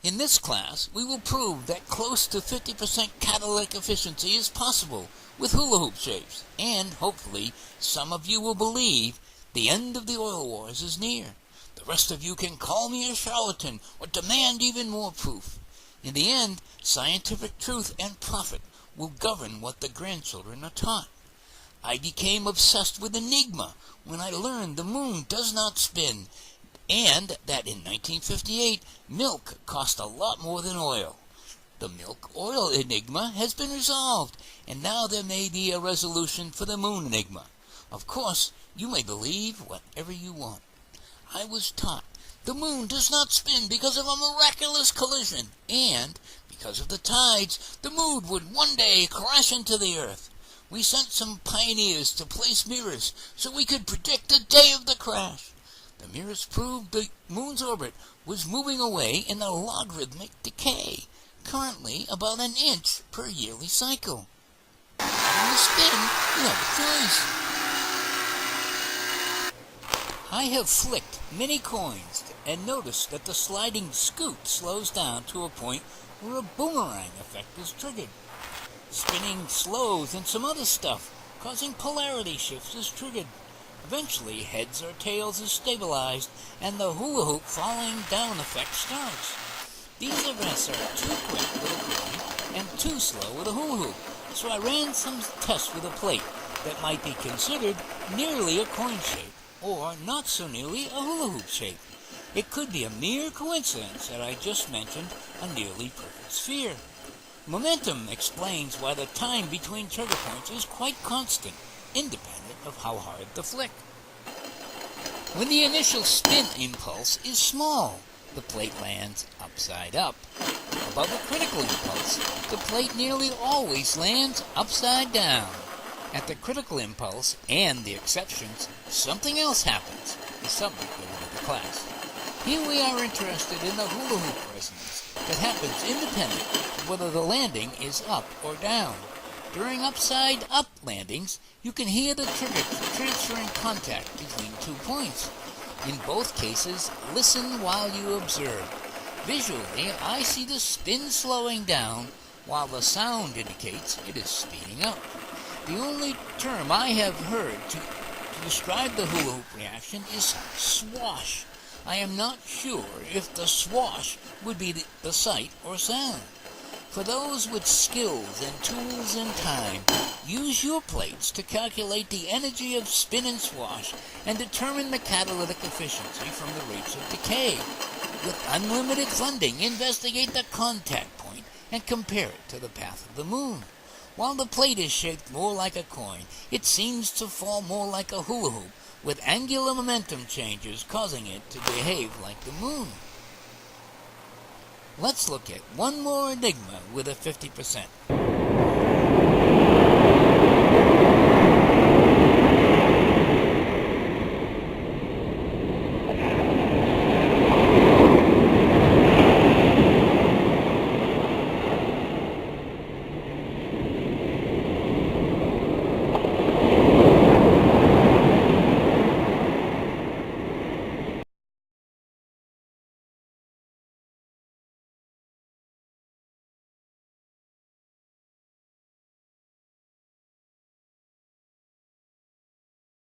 In this class, we will prove that close to 50% catalytic efficiency is possible with hula hoop shapes, and hopefully some of you will believe the end of the oil wars is near. The rest of you can call me a charlatan or demand even more proof. In the end, scientific truth and profit will govern what the grandchildren are taught. I became obsessed with enigma when I learned the moon does not spin, and that in 1958, milk cost a lot more than oil. The milk-oil enigma has been resolved, and now there may be a resolution for the moon enigma. Of course, you may believe whatever you want. I was taught the moon does not spin because of a miraculous collision, and because of the tides, the moon would one day crash into the earth. We sent some pioneers to place mirrors so we could predict the day of the crash. The mirrors proved the moon's orbit was moving away in a logarithmic decay, currently about an inch per yearly cycle. Having the spin, you have a choice. I have flicked many coins and noticed that the sliding scoot slows down to a point where a boomerang effect is triggered. Spinning slows and some other stuff, causing polarity shifts is triggered. Eventually, heads or tails is stabilized, and the hula hoop falling down effect starts. These events are too quick with a coin and too slow with a hula hoop, so I ran some tests with a plate that might be considered nearly a coin shape, or not so nearly a hula hoop shape. It could be a mere coincidence that I just mentioned a nearly perfect sphere. Momentum explains why the time between trigger points is quite constant, independent of how hard the flick. When the initial spin impulse is small, the plate lands upside up. Above a critical impulse, the plate nearly always lands upside down. At the critical impulse, and the exceptions, something else happens, the subject of the class. Here we are interested in the hula hoop resonance that happens independent of whether the landing is up or down. During upside-up landings, you can hear the trigger transferring contact between 2 points. In both cases, listen while you observe. Visually, I see the spin slowing down, while the sound indicates it is speeding up. The only term I have heard to describe the hula hoop reaction is swash. I am not sure if the swash would be the sight or sound. For those with skills and tools and time, use your plates to calculate the energy of spin and swash and determine the catalytic efficiency from the rates of decay. With unlimited funding, investigate the contact point and compare it to the path of the moon. While the plate is shaped more like a coin, it seems to fall more like a hula hoop, with angular momentum changes causing it to behave like the moon. Let's look at one more enigma with a 50%.